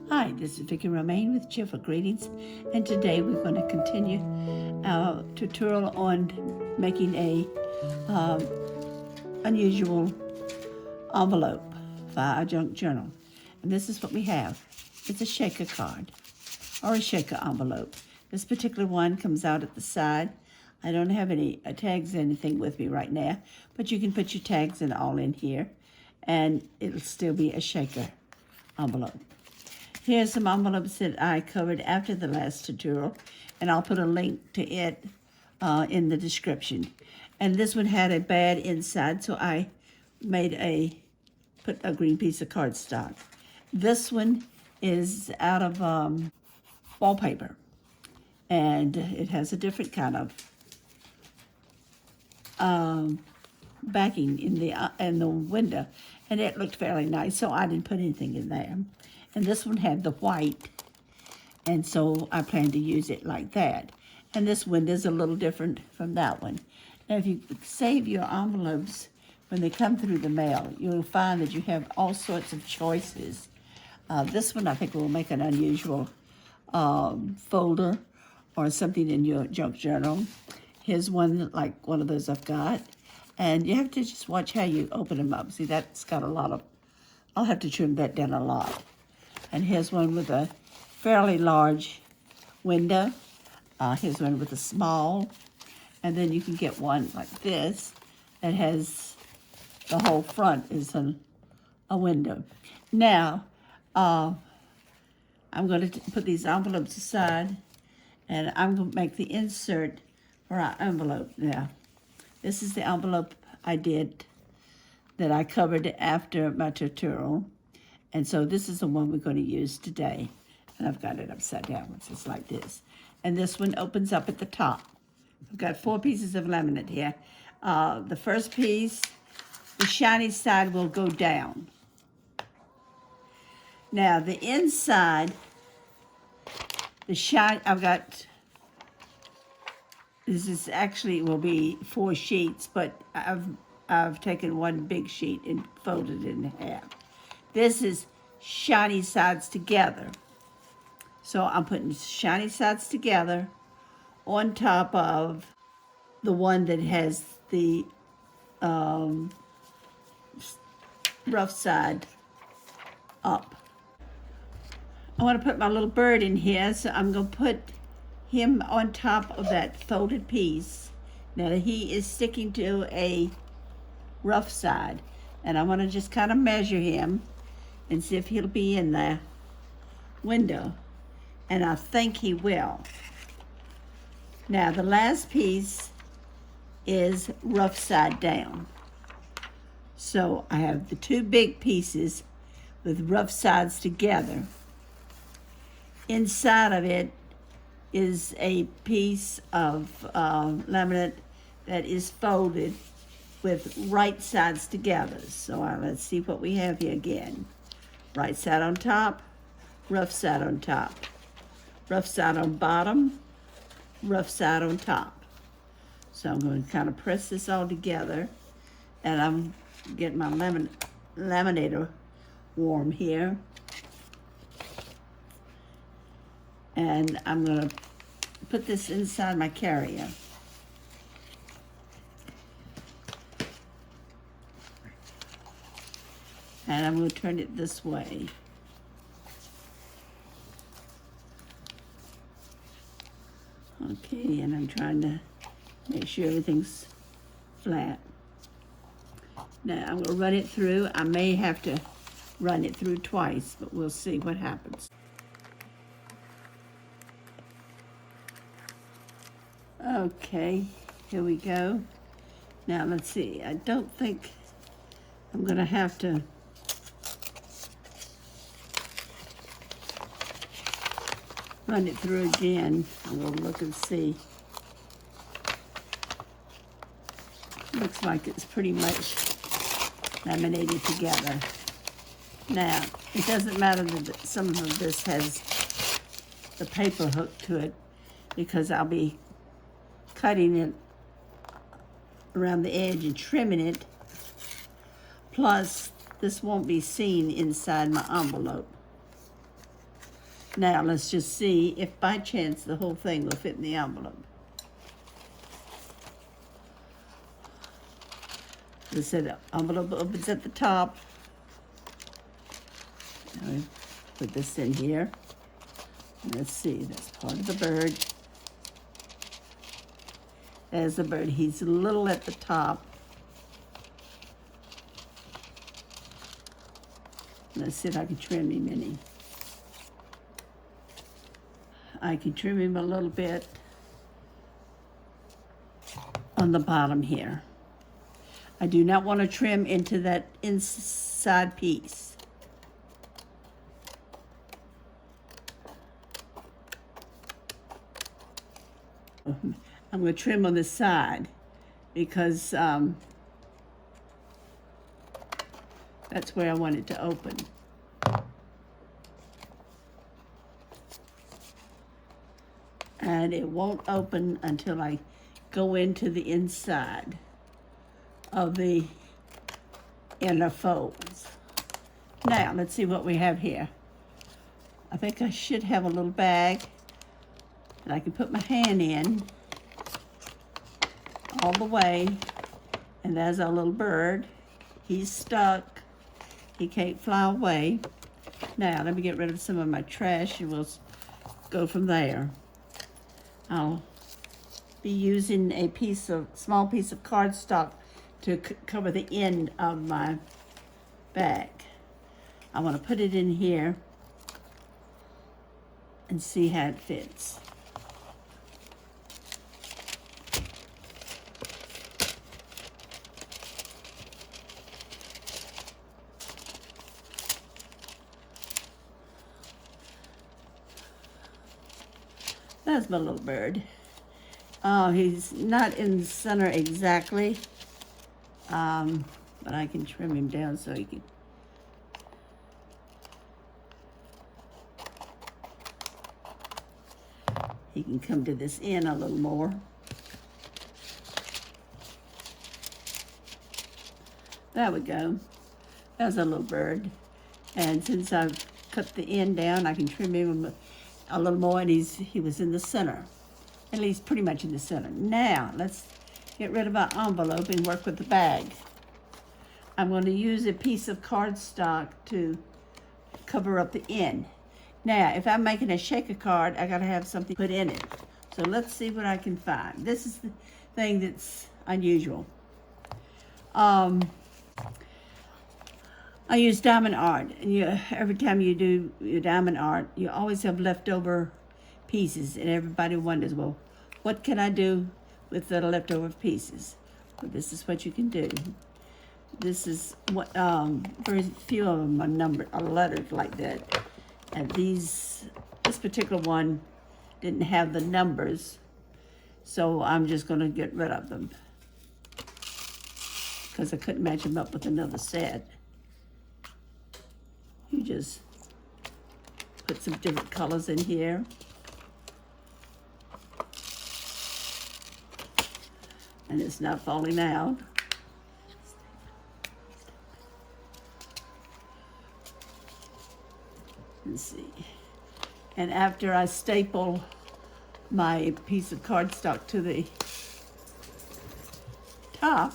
Hi, this is Vicki Romaine with Cheerful Greetings, and today we're going to continue our tutorial on making a unusual envelope for our junk journal. And this is what we have. It's a shaker card or a shaker envelope. This particular one comes out at the side. I don't have any tags or anything with me right now, but you can put your tags and all in here, and it'll still be a shaker envelope. Here's some envelopes that I covered after the last tutorial, and I'll put a link to it in the description. And this one had a bad inside, so I put a green piece of cardstock. This one is out of wallpaper, and it has a different kind of backing in the window, and it looked fairly nice, so I didn't put anything in there. And this one had the white, and so I plan to use it like that. And this window's a little different from that one. Now, if you save your envelopes when they come through the mail, you'll find that you have all sorts of choices. This one I think will make an unusual folder or something in your junk journal. Here's one like one of those I've got. And you have to just watch how you open them up. See, that's got a lot of, I'll have to trim that down a lot. And here's one with a fairly large window. Here's one with a small. And then you can get one like this that has the whole front is a window. Now, I'm going to put these envelopes aside, and I'm going to make the insert for our envelope now. This is the envelope I did that I covered after my tutorial. And so this is the one we're going to use today. And I've got it upside down, which is like this. And this one opens up at the top. I've got 4 pieces of laminate here. The first piece, the shiny side will go down. Now the inside, I've got, this is actually will be 4 sheets, but I've taken one big sheet and folded it in half. This is shiny sides together. So I'm putting shiny sides together on top of the one that has the rough side up. I want to put my little bird in here, so I'm going to put him on top of that folded piece. Now he is sticking to a rough side, and I want to just kind of measure him and see if he'll be in the window, and I think he will. Now the last piece is rough side down. So I have the 2 big pieces with rough sides together. Inside of it is a piece of laminate that is folded with right sides together. So let's see what we have here again. Right side on top, rough side on top. Rough side on bottom, rough side on top. So I'm going to kind of press this all together, and I'm getting my laminator warm here. And I'm going to put this inside my carrier. And I'm going to turn it this way. Okay, and I'm trying to make sure everything's flat. Now I'm going to run it through. I may have to run it through twice, but we'll see what happens. Okay, here we go. Now let's see. I don't think I'm going to have to run it through again. I'm going to look and see. Looks like it's pretty much laminated together. Now, it doesn't matter that some of this has the paper hooked to it, because I'll be cutting it around the edge and trimming it. Plus, this won't be seen inside my envelope. Now let's just see if by chance the whole thing will fit in the envelope. They said the envelope opens at the top. Now we put this in here. Let's see, that's part of the bird. There's the bird. He's a little at the top. Let's see if I can trim him any. I can trim him a little bit on the bottom here. I do not want to trim into that inside piece. I'm going to trim on the side because that's where I want it to open. And it won't open until I go into the inside of the inner folds. Now, let's see what we have here. I think I should have a little bag that I can put my hand in all the way. And there's our little bird. He's stuck. He can't fly away. Now, let me get rid of some of my trash and we'll go from there. I'll be using a small piece of cardstock to cover the end of my bag. I want to put it in here and see how it fits. That's my little bird. Oh, he's not in the center exactly, but I can trim him down so he can come to this end a little more. There we go. That's a little bird. And since I've cut the end down, I can trim him a little more, and he was in the center. At least pretty much in the center. Now, let's get rid of our envelope and work with the bag. I'm going to use a piece of cardstock to cover up the end. Now, if I'm making a shaker card, I got to have something put in it. So let's see what I can find. This is the thing that's unusual. I use diamond art, and every time you do your diamond art, you always have leftover pieces, and everybody wonders, well, what can I do with the leftover pieces? Well, this is what you can do. This is what very few of them are numbered, are lettered like that, and this particular one didn't have the numbers, so I'm just going to get rid of them because I couldn't match them up with another set. You just put some different colors in here. And it's not falling out. Let's see. And after I staple my piece of cardstock to the top,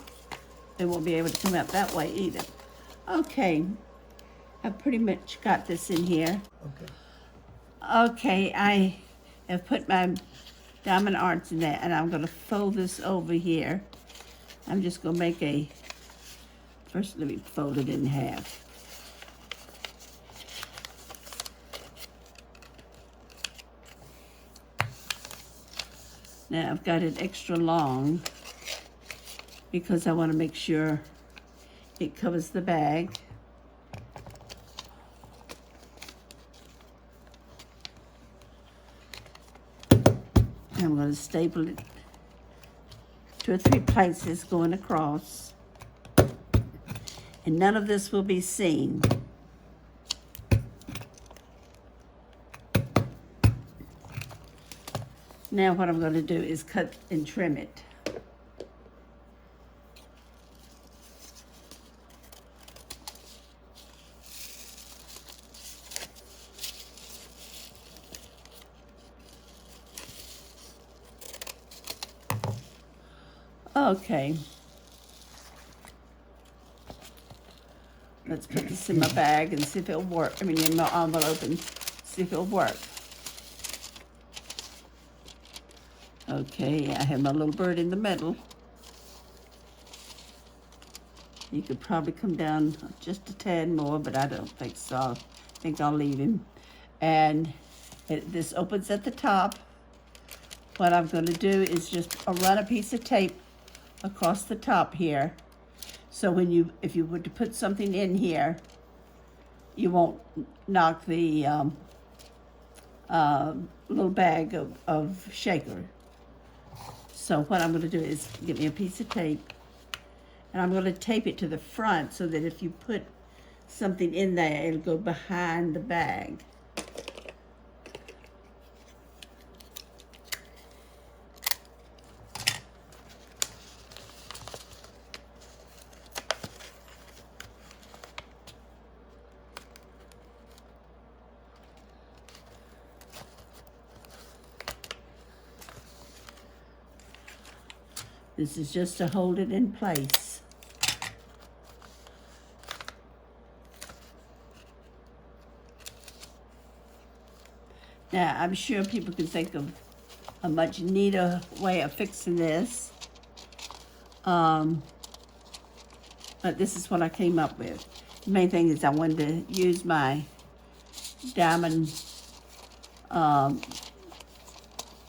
it won't be able to come out that way either. Okay. I've pretty much got this in here. Okay, I have put my diamond arts in there, and I'm going to fold this over here. I'm just going to make first let me fold it in half. Now I've got it extra long because I want to make sure it covers the bag. I'm going to staple it 2 or 3 places going across, and none of this will be seen. Now what I'm going to do is cut and trim it. Okay. Let's put this in my bag and see if it'll work. I mean, in my envelope and see if it'll work. Okay, I have my little bird in the middle. You could probably come down just a tad more, but I don't think so. I think I'll leave him. And this opens at the top. What I'm going to do is just run a piece of tape across the top here. So when if you were to put something in here, you won't knock the little bag of shaker. So what I'm going to do is get me a piece of tape, and I'm going to tape it to the front so that if you put something in there, it'll go behind the bag. This is just to hold it in place. Now, I'm sure people can think of a much neater way of fixing this. But this is what I came up with. The main thing is I wanted to use my diamond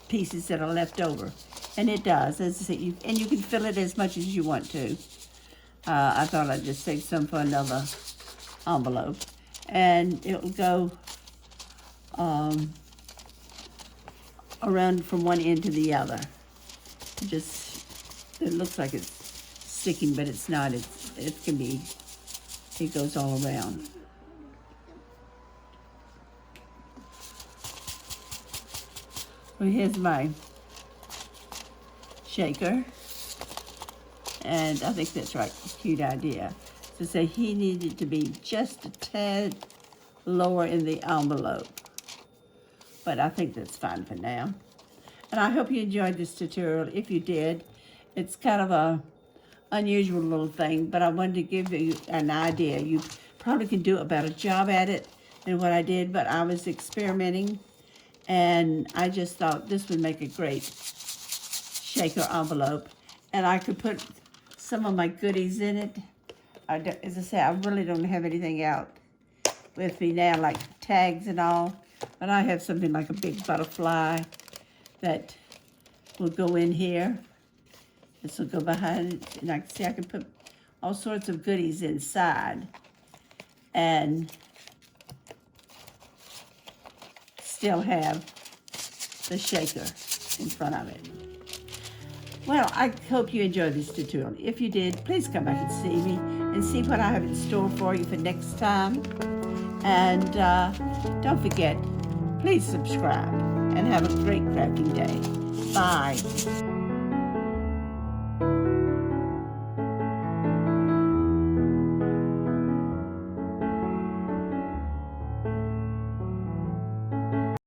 pieces that are left over. And it does, as I say, and you can fill it as much as you want to. I thought I'd just save some for another envelope. And it'll go around from one end to the other. It looks like it's sticking, but it's not. It goes all around. Well, here's my shaker, and I think that's right, cute idea. So say he needed to be just a tad lower in the envelope, but I think that's fine for now. And I hope you enjoyed this tutorial. If you did, it's kind of a unusual little thing, but I wanted to give you an idea. You probably can do a better job at it than what I did, but I was experimenting, and I just thought this would make a great shaker envelope, and I could put some of my goodies in it. As I say, I really don't have anything out with me now, like tags and all, but I have something like a big butterfly that will go in here. This will go behind it, and I can see I can put all sorts of goodies inside and still have the shaker in front of it. Well, I hope you enjoyed this tutorial. If you did, please come back and see me and see what I have in store for you for next time. And don't forget, please subscribe and have a great crafting day. Bye.